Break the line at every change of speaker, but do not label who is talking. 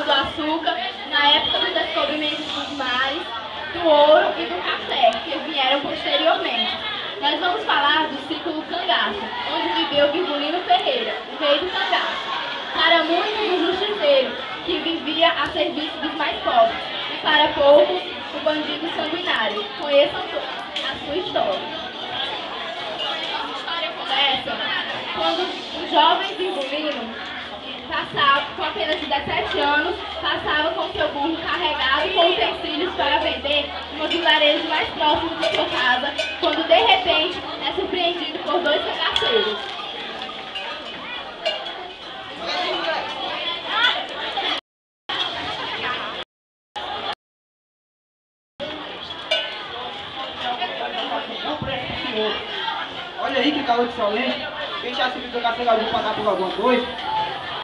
do açúcar, na época do descobrimento dos mares, do ouro e do café, que vieram posteriormente. Nós vamos falar do ciclo cangaço, onde viveu Virgulino Ferreira, o rei do cangaço. Para muitos, um justiceiro, que vivia a serviço dos mais pobres, e para poucos, o bandido sanguinário. Conheçam a sua história. A história começa quando o jovem Virgulino, com apenas 17 anos, passava com seu burro carregado com utensílios para vender no vilarejo mais próximo de sua casa, quando de repente é surpreendido por dois cangaceiros.
Olha aí que calor de solente. Quem já se viu caçando algum para dar por alguma coisa?